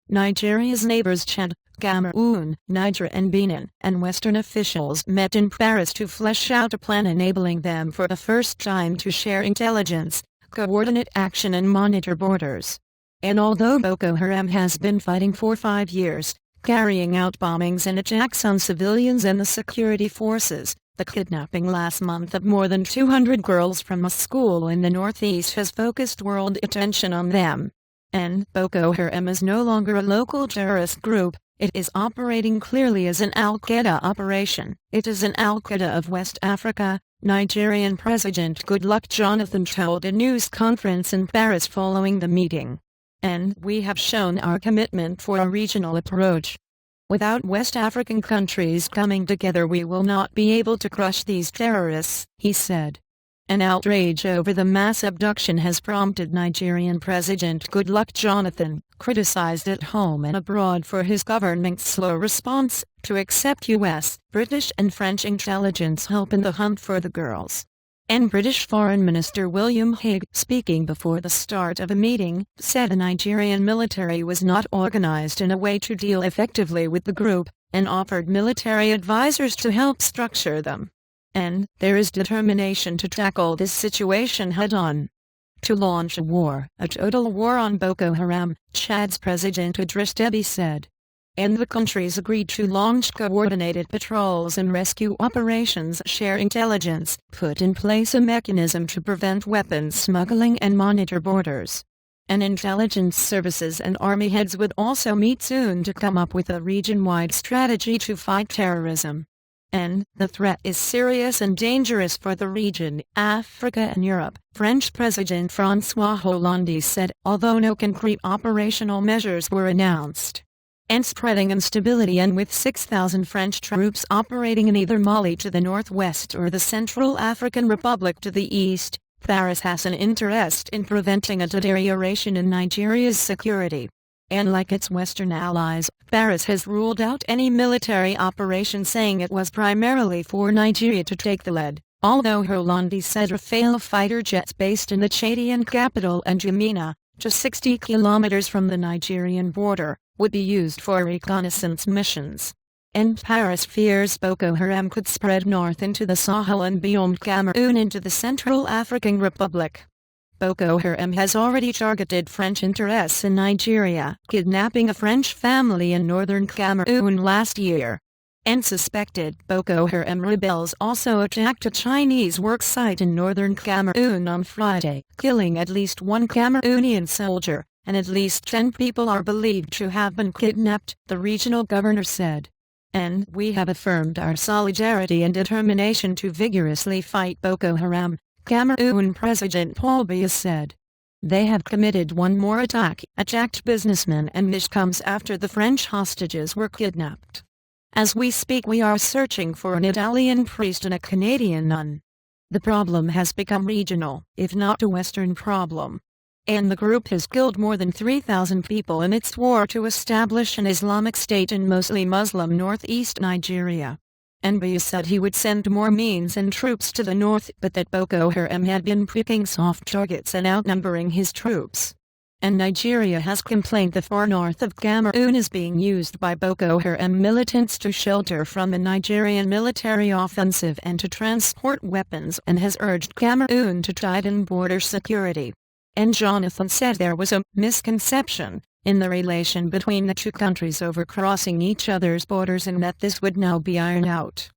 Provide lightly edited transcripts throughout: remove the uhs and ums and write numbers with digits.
Nigeria's neighbors Chad, Cameroon, Niger and Benin, and Western officials met in Paris to flesh out a plan enabling them for the first time to share intelligence, coordinate action and monitor borders. And although Boko Haram has been fighting for 5 years, carrying out bombings and attacks on civilians and the security forces, the kidnapping last month of more than 200 girls from a school in the northeast has focused world attention on them. And Boko Haram is no longer a local terrorist group, it is operating clearly as an Al-Qaeda operation. It is an Al-Qaeda of West Africa, Nigerian President Goodluck Jonathan told a news conference in Paris following the meeting. And we have shown our commitment for a regional approach. Without West African countries coming together we will not be able to crush these terrorists, he said. An outrage over the mass abduction has prompted Nigerian President Goodluck Jonathan, criticized at home and abroad for his government's slow response, to accept US, British and French intelligence help in the hunt for the girls. And British Foreign Minister William Hague, speaking before the start of a meeting, said the Nigerian military was not organized in a way to deal effectively with the group, and offered military advisors to help structure them. And there is determination to tackle this situation head-on. To launch a total war on Boko Haram, Chad's President Idriss Déby said. And the countries agreed to launch coordinated patrols and rescue operations, share intelligence, put in place a mechanism to prevent weapons smuggling and monitor borders. And intelligence services and army heads would also meet soon to come up with a region-wide strategy to fight terrorism. And the threat is serious and dangerous for the region, Africa and Europe, French President François Hollande said, although no concrete operational measures were announced. And spreading instability, and with 6,000 French troops operating in either Mali to the northwest or the Central African Republic to the east, Paris has an interest in preventing a deterioration in Nigeria's security. And like its Western allies, Paris has ruled out any military operation, saying it was primarily for Nigeria to take the lead, although Hollande said Rafale fighter jets based in the Chadian capital N'Djamena, just 60 kilometers from the Nigerian border, would be used for reconnaissance missions. And Paris fears Boko Haram could spread north into the Sahel and beyond Cameroon into the Central African Republic. Boko Haram has already targeted French interests in Nigeria, kidnapping a French family in northern Cameroon last year. And suspected Boko Haram rebels also attacked a Chinese work site in northern Cameroon on Friday, killing at least one Cameroonian soldier, and at least 10 people are believed to have been kidnapped, the regional governor said. And we have affirmed our solidarity and determination to vigorously fight Boko Haram, Cameroon President Paul Biya said. They have committed one more attack, attacked businessmen, and this comes after the French hostages were kidnapped. As we speak we are searching for an Italian priest and a Canadian nun. The problem has become regional, if not a Western problem. And the group has killed more than 3,000 people in its war to establish an Islamic State in mostly Muslim northeast Nigeria. And Biya said he would send more means and troops to the north, but that Boko Haram had been picking soft targets and outnumbering his troops. And Nigeria has complained the far north of Cameroon is being used by Boko Haram militants to shelter from the Nigerian military offensive and to transport weapons, and has urged Cameroon to tighten border security. And Jonathan said there was a misconception in the relation between the two countries over crossing each other's borders, and that this would now be ironed out.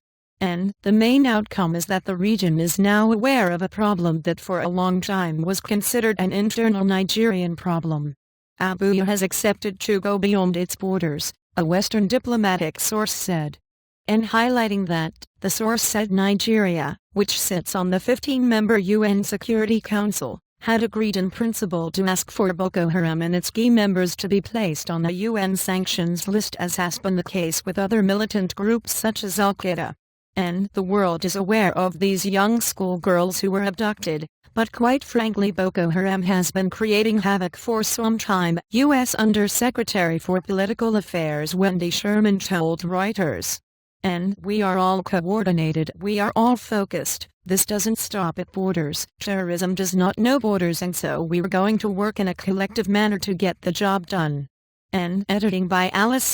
And the main outcome is that the region is now aware of a problem that for a long time was considered an internal Nigerian problem. Abuja has accepted to go beyond its borders, a Western diplomatic source said. And highlighting that, the source said Nigeria, which sits on the 15-member UN Security Council, had agreed in principle to ask for Boko Haram and its key members to be placed on a UN sanctions list, as has been the case with other militant groups such as Al-Qaeda. And the world is aware of these young schoolgirls who were abducted, but quite frankly Boko Haram has been creating havoc for some time, U.S. Undersecretary for Political Affairs Wendy Sherman told Reuters. And we are all coordinated, we are all focused. This doesn't stop at borders. Terrorism does not know borders, and so we are going to work in a collective manner to get the job done. and editing by Alice